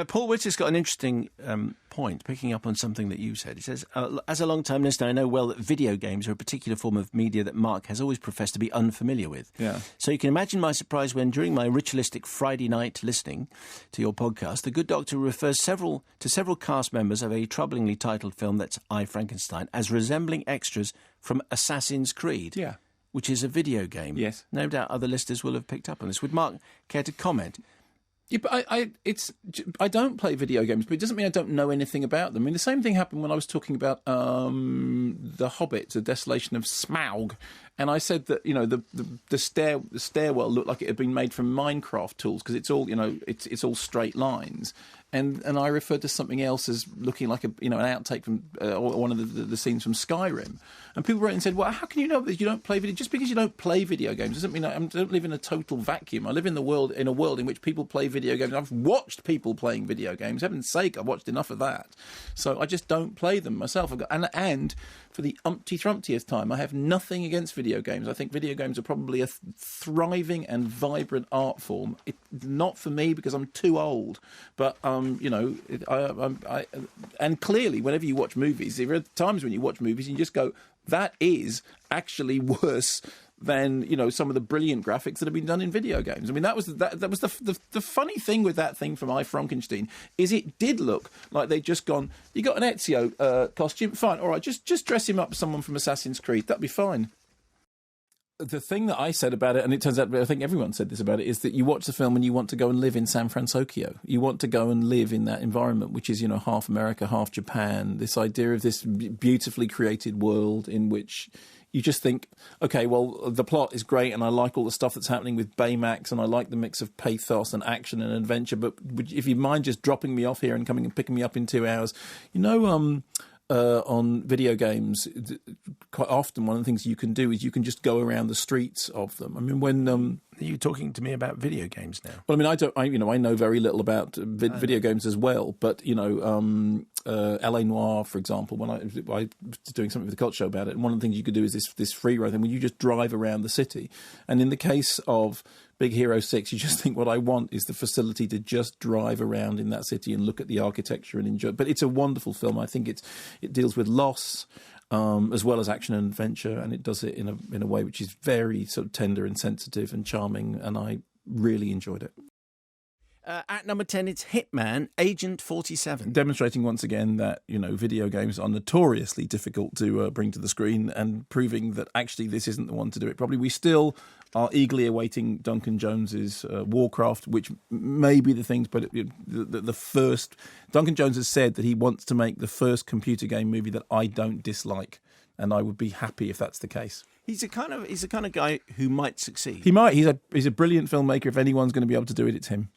Paul Whitter's got an interesting point, picking up on something that you said. He says, as a long-time listener, I know well that video games are a particular form of media that Mark has always professed to be unfamiliar with. Yeah. So you can imagine my surprise when, during my ritualistic Friday night listening to your podcast, the good doctor refers to several cast members of a troublingly titled film, that's I, Frankenstein, as resembling extras from Assassin's Creed. Yeah. Which is a video game. Yes. No doubt other listeners will have picked up on this. Would Mark care to comment? Yeah, but I don't play video games, but it doesn't mean I don't know anything about them. I mean, the same thing happened when I was talking about The Hobbit, The Desolation of Smaug, and I said that, you know, the stairwell looked like it had been made from Minecraft tools because it's all, you know, it's all straight lines. And I referred to something else as looking like an outtake from one of the scenes from Skyrim. And people wrote and said, well, how can you know that you don't play video? Just because you don't play video games doesn't mean I don't live in a total vacuum. I live in a world in which people play video games. I've watched people playing video games. Heaven's sake, I've watched enough of that. So I just don't play them myself. And for the umpty-thrumptieth time, I have nothing against video games. I think video games are probably a thriving and vibrant art form. Not for me because I'm too old, but and clearly, whenever you watch movies, there are times when you watch movies and you just go, that is actually worse than, you know, some of the brilliant graphics that have been done in video games. I mean, that was the funny thing with that thing from I, Frankenstein, is it did look like they'd just gone, you got an Ezio costume, fine, all right, just dress him up as someone from Assassin's Creed, that'd be fine. The thing that I said about it, and it turns out I think everyone said this about it, is that you watch the film and you want to go and live in San Francisco. You want to go and live in that environment, which is, you know, half America, half Japan. This idea of this beautifully created world in which you just think, okay, well, the plot is great and I like all the stuff that's happening with Baymax and I like the mix of pathos and action and adventure, but if you mind just dropping me off here and coming and picking me up in 2 hours, you know, on video games, quite often one of the things you can do is you can just go around the streets of them. I mean, when Are you talking to me about video games now? well, I mean, I know very little about video games as well, but you know, LA Noire, for example, when I was doing something with the Cult Show about it, and one of the things you could do is this free ride thing where you just drive around the city, and in the case of Big Hero 6, you just think what I want is the facility to just drive around in that city and look at the architecture and enjoy. But it's a wonderful film. I think it deals with loss as well as action and adventure, and it does it in a way which is very sort of tender and sensitive and charming, and I really enjoyed it. At number 10, it's Hitman Agent 47. Demonstrating once again that, you know, video games are notoriously difficult to bring to the screen, and proving that actually this isn't the one to do it. Probably we still are eagerly awaiting Duncan Jones's Warcraft, which may be the things, but the first... Duncan Jones has said that he wants to make the first computer game movie that I don't dislike, and I would be happy if that's the case. He's the kind of guy who might succeed. He might. He's a brilliant filmmaker. If anyone's going to be able to do it, it's him.